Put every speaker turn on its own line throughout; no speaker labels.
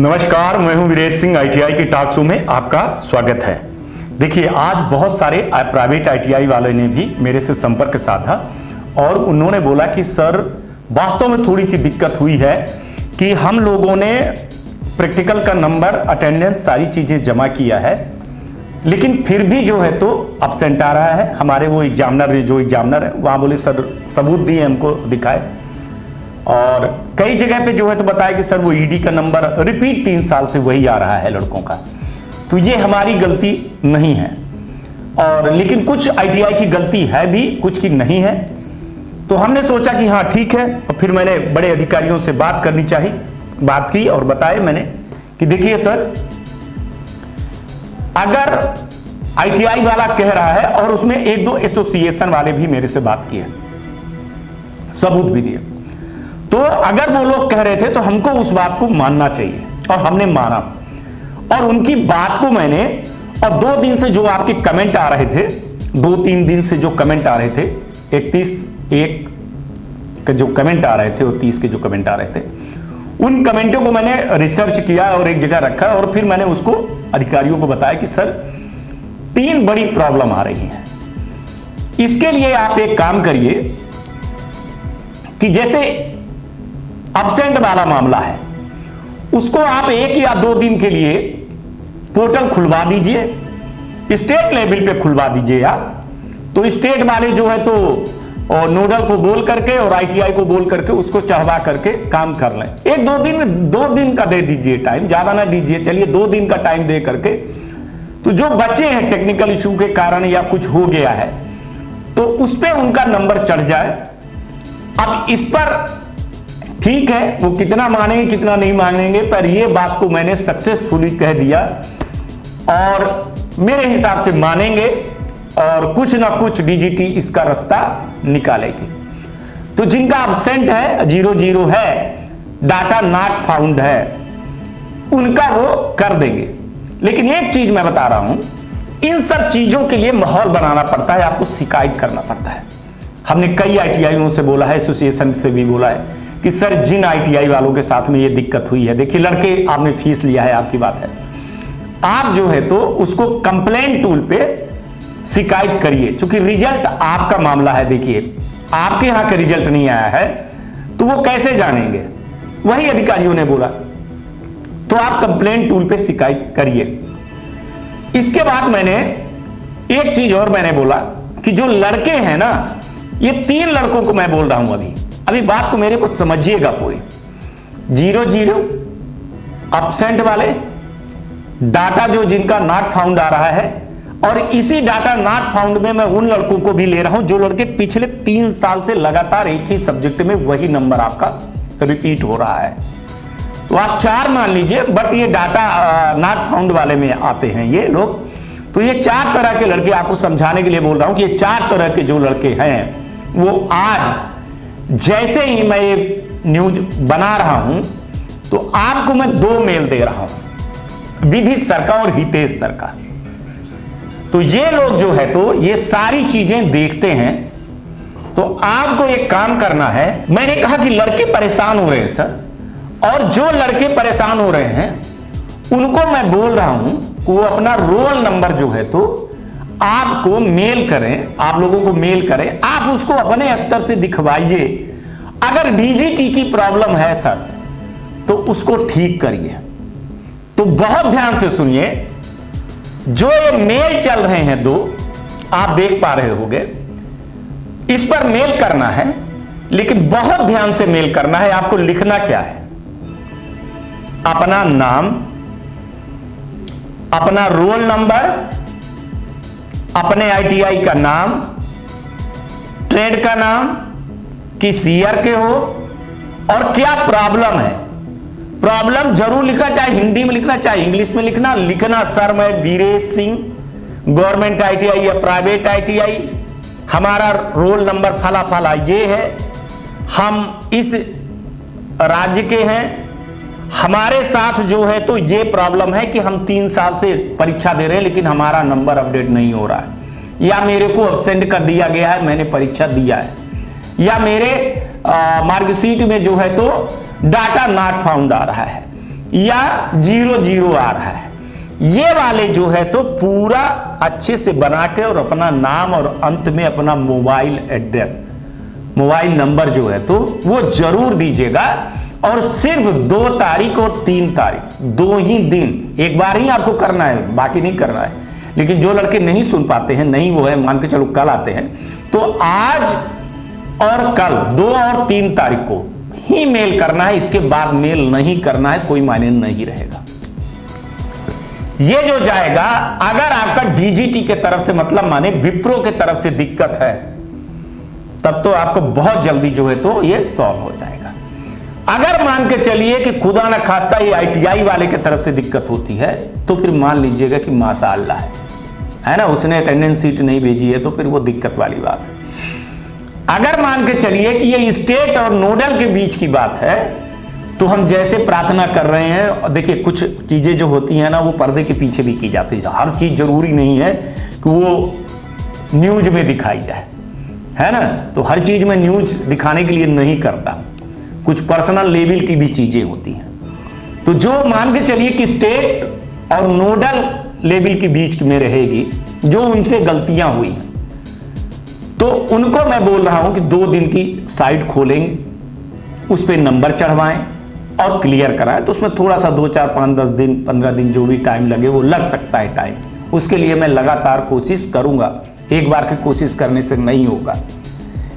नमस्कार, मैं हूं वीरेश सिंह। आईटीआई के टॉक शो में आपका स्वागत है। देखिए, आज बहुत सारे प्राइवेट आईटीआई वाले ने भी मेरे से संपर्क साधा और उन्होंने बोला कि सर, वास्तव में थोड़ी सी दिक्कत हुई है कि हम लोगों ने प्रैक्टिकल का नंबर, अटेंडेंस, सारी चीज़ें जमा किया है, लेकिन फिर भी जो है तो अब्सेंट आ रहा है। हमारे वो एग्जामिनर है वहाँ बोले सर सबूत दिए, हमको दिखाए, और कई जगह पे जो है तो बताया कि सर वो ईडी का नंबर रिपीट 3 साल से वही आ रहा है लड़कों का। तो ये हमारी गलती नहीं है, और लेकिन कुछ आईटीआई की गलती है भी, कुछ की नहीं है। तो हमने सोचा कि हाँ ठीक है, और फिर मैंने बड़े अधिकारियों से बात करनी चाहिए, बात की और बताए मैंने कि देखिए सर, अगर आईटीआई वाला कह रहा है और उसमें 1-2 एसोसिएशन वाले भी मेरे से बात किए, सबूत भी दिए, तो अगर वो लोग कह रहे थे तो हमको उस बात को मानना चाहिए, और हमने माना। और उनकी बात को मैंने, और 2 दिन से जो आपके कमेंट आ रहे थे, 2-3 दिन से जो कमेंट आ रहे थे, 31 के जो कमेंट आ रहे थे और 30 के जो कमेंट आ रहे थे, उन कमेंटों को मैंने रिसर्च किया और एक जगह रखा, और फिर मैंने उसको अधिकारियों को बताया कि सर 3 बड़ी प्रॉब्लम आ रही है। इसके लिए आप एक काम करिए कि जैसे अब्सेंट वाला मामला है, उसको आप 1 या 2 दिन के लिए पोर्टल खुलवा दीजिए, स्टेट लेवल पे खुलवा दीजिए आप। तो स्टेट वाले जो है तो नोडल को बोल करके और आईटीआई को बोल करके उसको चढ़वा करके काम कर लें। 2 दिन का दे दीजिए टाइम, ज्यादा ना दीजिए, चलिए 2 दिन का टाइम दे करके, तो जो बच्चे हैं टेक्निकल इशू के कारण या कुछ हो गया है तो उस पर उनका नंबर चढ़ जाए। अब इस पर ठीक है, वो कितना मानेंगे कितना नहीं मानेंगे, पर ये बात को मैंने सक्सेसफुली कह दिया, और मेरे हिसाब से मानेंगे और कुछ ना कुछ डीजीटी इसका रास्ता निकालेगी। तो जिनका अब्सेंट है, 0-0 है, डाटा नॉट फाउंड है, उनका वो कर देंगे। लेकिन एक चीज मैं बता रहा हूं, इन सब चीजों के लिए माहौल बनाना पड़ता है, आपको शिकायत करना पड़ता है। हमने कई आईटीआईओं से बोला है, एसोसिएशन से भी बोला है कि सर जिन आईटीआई वालों के साथ में ये दिक्कत हुई है, देखिए लड़के आपने फीस लिया है, आपकी बात है, आप जो है तो उसको कंप्लेंट टूल पे शिकायत करिए, क्योंकि रिजल्ट आपका मामला है। देखिए आपके यहां का रिजल्ट नहीं आया है तो वो कैसे जानेंगे, वही अधिकारियों ने बोला। तो आप कंप्लेंट टूल पे शिकायत करिए। इसके बाद मैंने एक चीज और मैंने बोला कि जो लड़के हैं ना, ये 3 लड़कों को मैं बोल रहा हूं अभी बात को मेरे को समझिएगा पूरी। 0-0 अब्सेंट वाले, डाटा जो जिनका नॉट फाउंड आ रहा है, और इसी डाटा नॉट फाउंड में मैं उन लड़कों को भी ले रहा हूं जो लड़के पिछले 3 साल से लगातार एक ही सब्जेक्ट में वही नंबर आपका रिपीट हो रहा है। तो आप 4 मान लीजिए, बट ये डाटा नॉट फाउंड वाले में आते हैं ये लोग। तो ये 4 तरह के लड़के, आपको समझाने के लिए बोल रहा हूं कि ये 4 तरह के जो लड़के हैं, वो आज जैसे ही मैं ये न्यूज बना रहा हूं तो आपको मैं 2 मेल दे रहा हूं, विदित सर का और हितेश सर का। तो ये लोग जो है तो ये सारी चीजें देखते हैं। तो आपको एक काम करना है, मैंने कहा कि लड़के परेशान हो रहे हैं सर, और जो लड़के परेशान हो रहे हैं उनको मैं बोल रहा हूं कि वो अपना रोल नंबर जो है तो आपको मेल करें, आप लोगों को मेल करें, आप उसको अपने स्तर से दिखवाइए। अगर डीजीटी की प्रॉब्लम है सर तो उसको ठीक करिए। तो बहुत ध्यान से सुनिए, जो ये मेल चल रहे हैं 2, आप देख पा रहे होंगे, इस पर मेल करना है, लेकिन बहुत ध्यान से मेल करना है। आपको लिखना क्या है, अपना नाम, अपना रोल नंबर, अपने आईटीआई का नाम, ट्रेड का नाम, किस ईयर के हो, और क्या प्रॉब्लम है। प्रॉब्लम जरूर लिखना, चाहे हिंदी में लिखना चाहे इंग्लिश में लिखना सर मैं वीरेश सिंह, गवर्नमेंट आईटीआई या प्राइवेट आईटीआई, हमारा रोल नंबर फला फला ये है, हम इस राज्य के हैं, हमारे साथ जो है तो ये प्रॉब्लम है कि हम 3 साल से परीक्षा दे रहे हैं लेकिन हमारा नंबर अपडेट नहीं हो रहा है, या मेरे को अब्सेंट कर दिया गया है, मैंने परीक्षा दिया है, या मेरे मार्कशीट में जो है तो डाटा नॉट फाउंड आ रहा है। या 00 आ रहा है, ये वाले जो है तो पूरा अच्छे से बना के और अपना नाम और अंत में अपना मोबाइल एड्रेस, मोबाइल नंबर जो है तो वो जरूर दीजिएगा। और सिर्फ 2 तारीख और 3 तारीख 2 ही दिन एक बार ही आपको करना है, बाकी नहीं करना है। लेकिन जो लड़के नहीं सुन पाते हैं, नहीं वो है, मान के चलो कल आते हैं, तो आज और कल 2 और 3 तारीख को ही मेल करना है, इसके बाद मेल नहीं करना है, कोई मायने नहीं रहेगा। ये जो जाएगा, अगर आपका डीजीटी के तरफ से मतलब माने विप्रो के तरफ से दिक्कत है, तब तो आपको बहुत जल्दी जो है तो ये सॉल्व हो जाएगा। अगर मान के चलिए कि खुदा न खास्ता ये आईटीआई वाले के तरफ से दिक्कत होती है, तो फिर मान लीजिएगा कि माशाअल्लाह है ना, उसने अटेंडेंस सीट नहीं भेजी है, तो फिर वो दिक्कत वाली बात है। अगर मान के चलिए कि ये स्टेट और नोडल के बीच की बात है, तो हम जैसे प्रार्थना कर रहे हैं, और देखिए कुछ चीजें जो होती हैं ना वो पर्दे के पीछे भी की जाती है। हर चीज जरूरी नहीं है कि वो न्यूज में दिखाई जाए, है ना, तो हर चीज में न्यूज दिखाने के लिए नहीं करता, कुछ पर्सनल लेवल की भी चीजें होती हैं। तो जो मान के चलिए कि स्टेट और नोडल लेवल के बीच में रहेगी, जो उनसे गलतियां हुई हैं, तो उनको मैं बोल रहा हूं कि 2 दिन की साइट खोलेंगे, उस पर नंबर चढ़वाएं और क्लियर कराएं। तो उसमें थोड़ा सा 2, 4, 5, 10 दिन, 15 दिन जो भी टाइम लगे, वो लग सकता है टाइम। उसके लिए मैं लगातार कोशिश करूंगा, एक बार की कोशिश करने से नहीं होगा,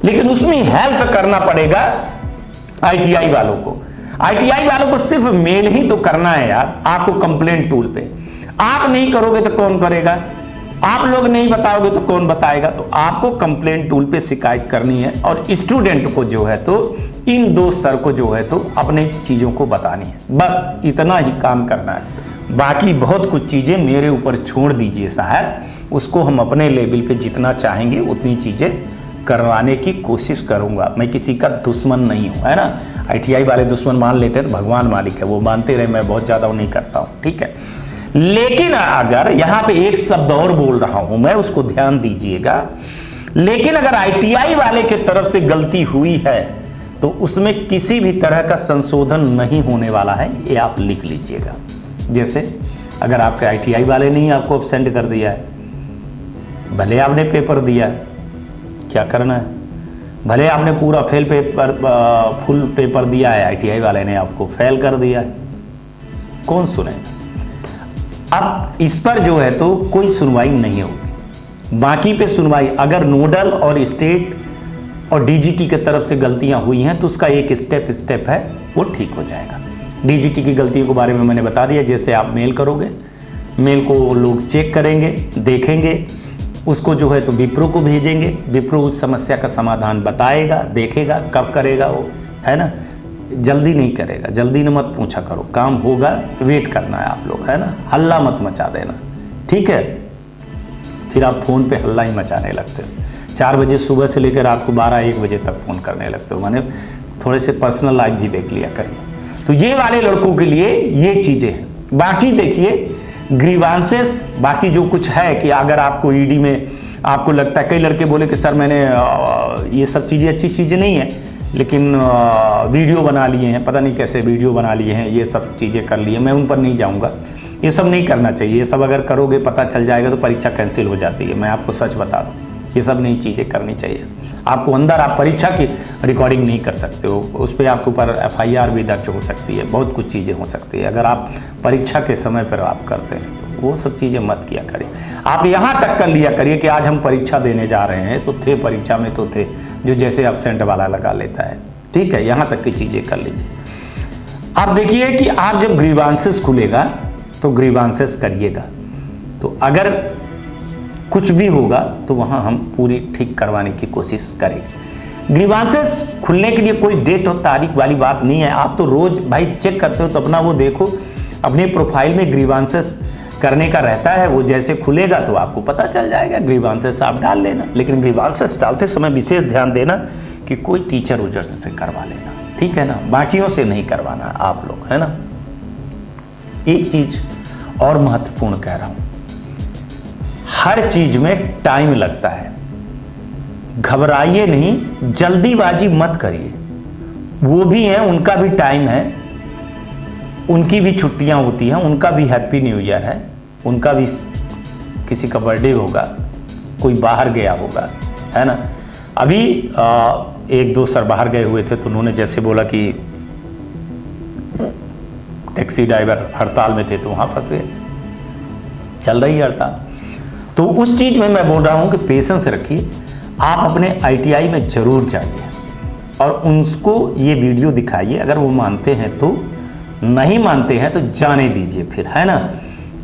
लेकिन उसमें हेल्प करना पड़ेगा आईटीआई वालों को। आईटीआई वालों को सिर्फ मेल ही तो करना है यार, आपको कंप्लेंट टूल पे। आप नहीं करोगे तो कौन करेगा, आप लोग नहीं बताओगे तो कौन बताएगा। तो आपको कंप्लेंट टूल पे शिकायत करनी है, और स्टूडेंट को जो है तो इन 2 सर को जो है तो अपने चीजों को बतानी है, बस इतना ही काम करना है। बाकी बहुत कुछ चीजें मेरे ऊपर छोड़ दीजिए साहब, उसको हम अपने लेवल पे जितना चाहेंगे उतनी चीजें करवाने की कोशिश करूंगा। मैं किसी का दुश्मन नहीं हूं, है ना। आईटीआई वाले दुश्मन मान लेते हैं तो भगवान मालिक है, वो मानते रहे, मैं बहुत ज्यादा वो नहीं करता हूं, ठीक है। लेकिन अगर यहां पे एक शब्द और बोल रहा हूं मैं, उसको ध्यान दीजिएगा। लेकिन अगर आईटीआई वाले के तरफ से गलती हुई है तो उसमें किसी भी तरह का संशोधन नहीं होने वाला है, ये आप लिख लीजिएगा। जैसे अगर आपके आईटीआई वाले ने आपको अपसेंट कर दिया है, भले आपने पेपर दिया है, क्या करना है, भले आपने पूरा फुल पेपर दिया है, आईटीआई वाले ने आपको फेल कर दिया है, कौन सुनेगा। अब इस पर जो है तो कोई सुनवाई नहीं होगी। बाकी पे सुनवाई, अगर नोडल और स्टेट और डीजीटी की तरफ से गलतियां हुई हैं तो उसका एक स्टेप है, वो ठीक हो जाएगा। डीजीटी की गलतियों के बारे में मैंने बता दिया। जैसे आप मेल करोगे, मेल को लोग चेक करेंगे, देखेंगे, उसको जो है तो विप्रो को भेजेंगे, विप्रो उस समस्या का समाधान बताएगा, देखेगा, कब करेगा वो, है ना। जल्दी नहीं करेगा, जल्दी न मत पूछा करो, काम होगा, वेट करना है आप लोग, है ना। हल्ला मत मचा देना, ठीक है। फिर आप फोन पे हल्ला ही मचाने लगते हो, 4 बजे सुबह से लेकर रात को 12-1 बजे तक फोन करने लगते हो। मैंने थोड़े से पर्सनल लाइफ भी देख लिया करिए। तो ये वाले लड़कों के लिए ये चीजें हैं। बाकी देखिए ग्रीवांसेस, बाकी जो कुछ है कि अगर आपको ईडी में आपको लगता है, कई लड़के बोले कि सर मैंने ये सब चीज़ें अच्छी चीज़ें नहीं है, लेकिन वीडियो बना लिए हैं, पता नहीं कैसे वीडियो बना लिए हैं, ये सब चीज़ें कर लिए, मैं उन पर नहीं जाऊंगा। ये सब नहीं करना चाहिए, ये सब अगर करोगे पता चल जाएगा तो परीक्षा कैंसिल हो जाती है। मैं आपको सच बता दूँ, ये सब नई चीज़ें करनी चाहिए। आपको अंदर आप परीक्षा की रिकॉर्डिंग नहीं कर सकते हो, उस पर आपके ऊपर FIR भी दर्ज हो सकती है, बहुत कुछ चीज़ें हो सकती है अगर आप परीक्षा के समय पर आप करते हैं। तो वो सब चीज़ें मत किया करिए। आप यहाँ तक कर लिया करिए कि आज हम परीक्षा देने जा रहे हैं, तो थे परीक्षा में, तो थे, जो जैसे एब्सेंट वाला लगा लेता है, ठीक है, यहाँ तक की चीज़ें कर लीजिए। आप देखिए कि आप जब ग्रीवांसेस खुलेगा तो ग्रीवांसेस करिएगा, तो अगर कुछ भी होगा तो वहाँ हम पूरी ठीक करवाने की कोशिश करेंगे। ग्रीवांसेस खुलने के लिए कोई डेट और तारीख वाली बात नहीं है। आप तो रोज भाई चेक करते हो तो अपना वो देखो, अपने प्रोफाइल में ग्रीवांसेस करने का रहता है, वो जैसे खुलेगा तो आपको पता चल जाएगा, ग्रीवांसेस आप डाल लेना। लेकिन ग्रीवांसेस डालते समय विशेष ध्यान देना कि कोई टीचर उजर से करवा लेना, ठीक है ना, बाकियों से नहीं करवाना आप लोग, है ना। एक चीज और महत्वपूर्ण कह रहा हूं, हर चीज में टाइम लगता है, घबराइए नहीं, जल्दीबाजी मत करिए। वो भी है, उनका भी टाइम है, उनकी भी छुट्टियां होती हैं, उनका भी हैप्पी न्यू ईयर है, उनका भी किसी का बर्थडे होगा, कोई बाहर गया होगा, है ना। अभी एक दो सर बाहर गए हुए थे तो उन्होंने जैसे बोला कि टैक्सी ड्राइवर हड़ताल में थे तो वहाँ फंस गए, चल रही है हड़ताल। तो उस चीज़ में मैं बोल रहा हूँ कि पेशेंस रखिए, आप अपने ITI में ज़रूर जाइए और उनको ये वीडियो दिखाइए। अगर वो मानते हैं तो, नहीं मानते हैं तो जाने दीजिए फिर, है ना।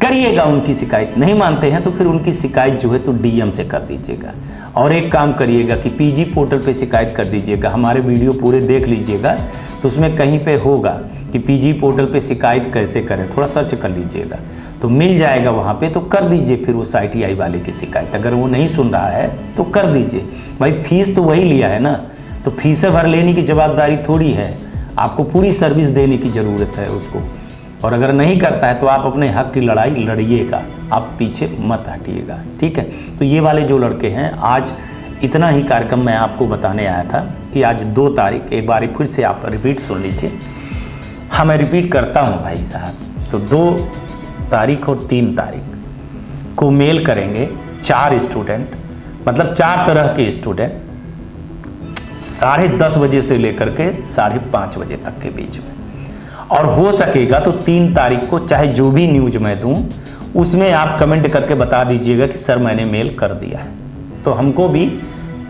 करिएगा उनकी शिकायत, नहीं मानते हैं तो फिर उनकी शिकायत जो है तो DM से कर दीजिएगा। और एक काम करिएगा कि PG पोर्टल पे शिकायत कर दीजिएगा। हमारे वीडियो पूरे देख लीजिएगा तो उसमें कहीं पे होगा कि PG पोर्टल पे शिकायत कैसे करें, थोड़ा सर्च कर लीजिएगा तो मिल जाएगा वहाँ पे, तो कर दीजिए फिर उस ITI वाले की शिकायत। अगर वो नहीं सुन रहा है तो कर दीजिए, भाई फीस तो वही लिया है ना, तो फीसें भर लेने की जवाबदारी थोड़ी है, आपको पूरी सर्विस देने की ज़रूरत है उसको। और अगर नहीं करता है तो आप अपने हक की लड़ाई लड़िएगा, आप पीछे मत हटिएगा, ठीक है। तो ये वाले जो लड़के हैं, आज इतना ही कार्यक्रम मैं आपको बताने आया था कि आज 2 तारीख, एक बार फिर से आप रिपीट सुन लीजिए। हाँ, मैं रिपीट करता हूँ भाई साहब। तो 2 तारीख और 3 तारीख को मेल करेंगे 4 स्टूडेंट, मतलब 4 तरह के स्टूडेंट, 10:30 बजे से लेकर के 5:30 बजे तक के बीच में। और हो सकेगा तो 3 तारीख को चाहे जो भी न्यूज मैं दूं उसमें आप कमेंट करके बता दीजिएगा कि सर मैंने मेल कर दिया है, तो हमको भी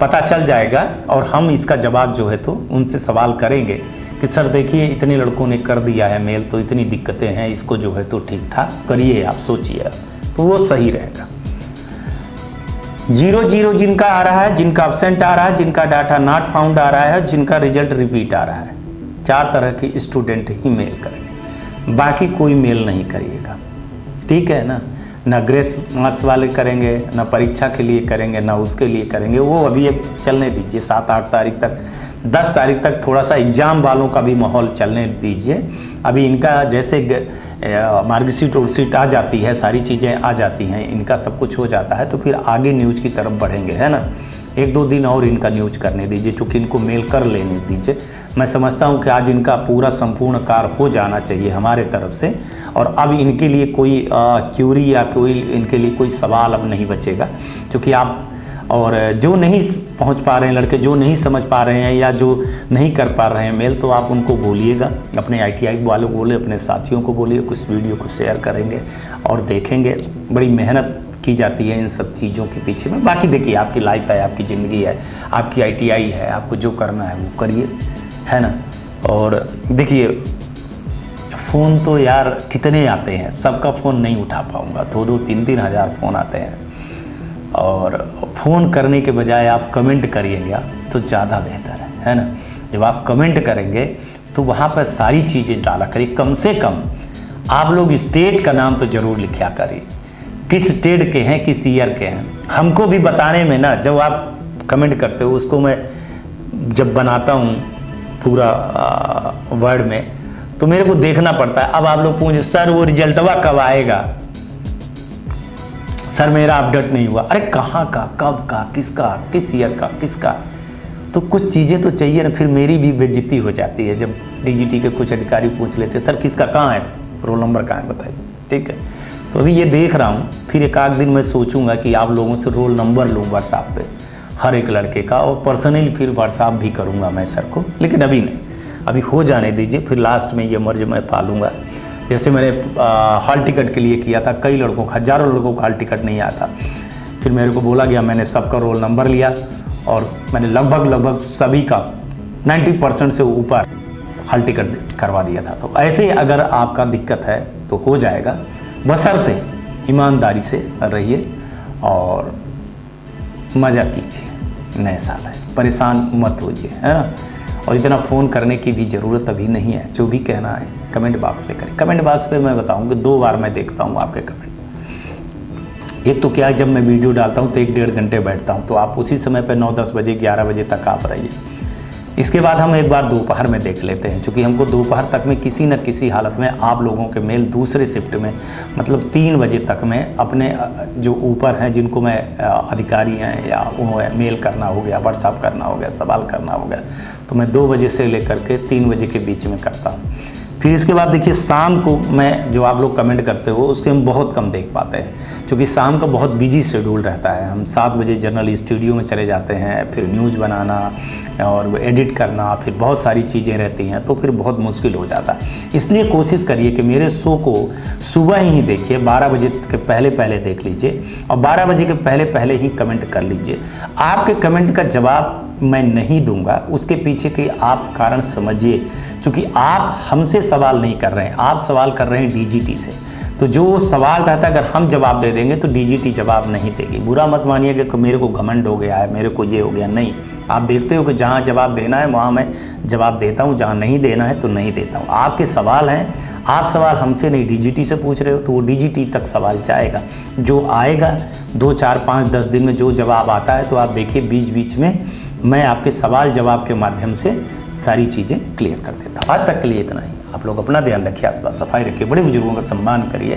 पता चल जाएगा और हम इसका जवाब जो है तो उनसे सवाल करेंगे कि सर देखिए इतने लड़कों ने कर दिया है मेल, तो इतनी दिक्कतें हैं, इसको जो है तो ठीक ठाक करिए, आप सोचिए, तो वो सही रहेगा। 0-0 जिनका आ रहा है, जिनका एब्सेंट आ रहा है, जिनका डाटा नॉट फाउंड आ रहा है, जिनका रिजल्ट रिपीट आ रहा है, 4 तरह के स्टूडेंट ही मेल करेंगे, बाकी कोई मेल नहीं करिएगा, ठीक है ना। ना ग्रेस मार्क्स वाले करेंगे, ना परीक्षा के लिए करेंगे, ना उसके लिए करेंगे, वो अभी एक चलने दीजिए 7-8 तारीख तक, 10 तारीख तक थोड़ा सा एग्ज़ाम वालों का भी माहौल चलने दीजिए। अभी इनका जैसे मार्कशीट उर्कशीट आ जाती है, सारी चीज़ें आ जाती हैं, इनका सब कुछ हो जाता है, तो फिर आगे न्यूज की तरफ बढ़ेंगे, है ना। 1-2 दिन और इनका न्यूज करने दीजिए, चूँकि इनको मेल कर लेने दीजिए। मैं समझता हूँ कि आज इनका पूरा संपूर्ण कार्य हो जाना चाहिए हमारे तरफ से, और अब इनके लिए कोई क्यूरी या कोई इनके लिए कोई सवाल अब नहीं बचेगा, क्योंकि आप और जो नहीं पहुंच पा रहे हैं लड़के, जो नहीं समझ पा रहे हैं या जो नहीं कर पा रहे हैं मेल, तो आप उनको बोलिएगा, अपने ITI वालों को बोले, अपने साथियों को बोलिए, कुछ वीडियो को शेयर करेंगे और देखेंगे। बड़ी मेहनत की जाती है इन सब चीज़ों के पीछे में। बाकी देखिए, आपकी लाइफ है, आपकी ज़िंदगी है, आपकी ITI है, आपको जो करना है वो करिए, है ना। और देखिए, फ़ोन तो यार कितने आते हैं, सबका फ़ोन नहीं उठा पाऊँगा, 2-2, 3-3 हज़ार फ़ोन आते हैं, और फ़ोन करने के बजाय आप कमेंट करिएगा तो ज़्यादा बेहतर है ना। जब आप कमेंट करेंगे तो वहाँ पर सारी चीज़ें डाला करिए, कम से कम आप लोग स्टेट का नाम तो ज़रूर लिखा करिए, किस स्टेट के हैं, किस ईयर के हैं। हमको भी बताने में ना, जब आप कमेंट करते हो उसको मैं जब बनाता हूँ पूरा वर्ड में, तो मेरे को देखना पड़ता है। अब आप लोग पूछे सर वो रिजल्टवा कब आएगा, सर मेरा अपडेट नहीं हुआ, अरे कहाँ का, कब का, किसका, किस ईयर का, किसका, तो कुछ चीज़ें तो चाहिए ना। फिर मेरी भी बेइज्जती हो जाती है जब DGT के कुछ अधिकारी पूछ लेते सर किसका कहाँ है, रोल नंबर कहाँ है बताइए, ठीक है। तो अभी ये देख रहा हूँ, फिर एक आध दिन मैं सोचूंगा कि आप लोगों से रोल नंबर लूँ व्हाट्सएप पे हर एक लड़के का, और पर्सनली फिर व्हाट्सएप भी करूँगा मैं सर को, लेकिन अभी नहीं, अभी हो जाने दीजिए, फिर लास्ट में ये मर्ज मैं पालूँगा। जैसे मैंने हॉल टिकट के लिए किया था, कई लड़कों का, हज़ारों लड़कों का हॉल टिकट नहीं आया था, फिर मेरे को बोला गया, मैंने सबका रोल नंबर लिया और मैंने लगभग सभी का 90% से ऊपर हॉल टिकट करवा दिया था। तो ऐसे अगर आपका दिक्कत है तो हो जाएगा, बशर्ते ईमानदारी से रहिए और मज़ा कीजिए। नए साल है, परेशान मत होइए, है ना। और इतना फ़ोन करने की भी ज़रूरत अभी नहीं है, जो भी कहना है कमेंट बॉक्स पे करें। कमेंट बॉक्स पे मैं बताऊँ कि 2 बार मैं देखता हूँ आपके कमेंट। एक तो क्या है, जब मैं वीडियो डालता हूँ तो 1-1.5 घंटे बैठता हूँ, तो आप उसी समय पे 9-10 बजे 11 बजे तक आप रहिए। इसके बाद हम एक बार दोपहर में देख लेते हैं, क्योंकि हमको दोपहर तक में किसी न किसी हालत में आप लोगों के मेल दूसरे शिफ्ट में, मतलब 3 बजे तक में अपने जो ऊपर हैं, जिनको मैं अधिकारी हैं या वो मेल करना हो गया, व्हाट्सअप करना हो गया, सवाल करना हो गया, तो मैं 2 बजे से लेकर के 3 बजे के बीच में करता हूँ। फिर इसके बाद देखिए शाम को मैं जो आप लोग कमेंट करते हो उसके हम बहुत कम देख पाते हैं, क्योंकि शाम का बहुत बिजी शेड्यूल रहता है। हम 7 बजे जनरल स्टूडियो में चले जाते हैं, फिर न्यूज़ बनाना और एडिट करना, फिर बहुत सारी चीज़ें रहती हैं, तो फिर बहुत मुश्किल हो जाता है। इसलिए कोशिश करिए कि मेरे शो को सुबह ही देखिए, 12 बजे के पहले पहले देख लीजिए और 12 बजे के पहले पहले ही कमेंट कर लीजिए। आपके कमेंट का जवाब मैं नहीं दूंगा, उसके पीछे के आप कारण समझिए, क्योंकि आप हमसे सवाल नहीं कर रहे हैं, आप सवाल कर रहे हैं डीजीटी से। तो जो सवाल रहता है अगर हम जवाब दे देंगे तो डीजीटी जवाब नहीं देगी। बुरा मत मानिए कि मेरे को घमंड हो गया है, मेरे को ये हो गया, नहीं। आप देखते हो कि जहाँ जवाब देना है वहाँ मैं जवाब देता हूँ, जहाँ नहीं देना है तो नहीं देता हूँ। आपके सवाल हैं, आप सवाल हमसे नहीं डीजीटी से पूछ रहे हो, तो वो डीजीटी तक सवाल जाएगा। जो आएगा 2, 4, 5, 10 दिन में जो जवाब आता है, तो आप देखिए बीच बीच में मैं आपके सवाल जवाब के माध्यम से सारी चीज़ें क्लियर कर देता हूँ। आज तक के लिए इतना ही। आप लोग अपना ध्यान रखिए, आसपास सफाई रखिए, बड़े बुजुर्गों का सम्मान करिए,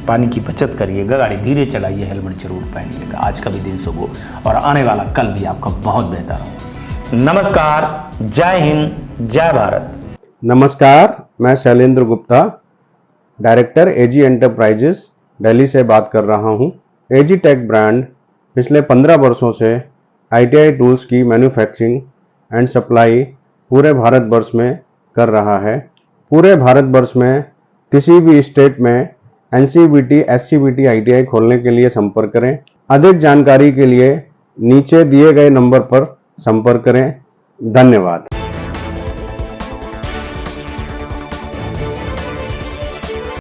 पानी की बचत करिएगा, गाड़ी धीरे चलाइए, हेलमेट जरूर पहनिएगा। आज का भी दिन शुभ हो और आने वाला कल भी आपका बहुत बेहतर हो। नमस्कार, जय हिंद, जय भारत।
नमस्कार, मैं शैलेंद्र गुप्ता, डायरेक्टर एजी एंटरप्राइजेस दिल्ली से बात कर रहा हूं। एजी टेक ब्रांड पिछले 15 वर्षों से आईटीआई टूल्स की मैन्युफैक्चरिंग एंड सप्लाई पूरे भारतवर्ष में कर रहा है। पूरे भारतवर्ष में किसी भी स्टेट में एनसीबीटी, एससीबीटी आईटीआई खोलने के लिए संपर्क करें। अधिक जानकारी के लिए नीचे दिए गए नंबर पर संपर्क करें। धन्यवाद।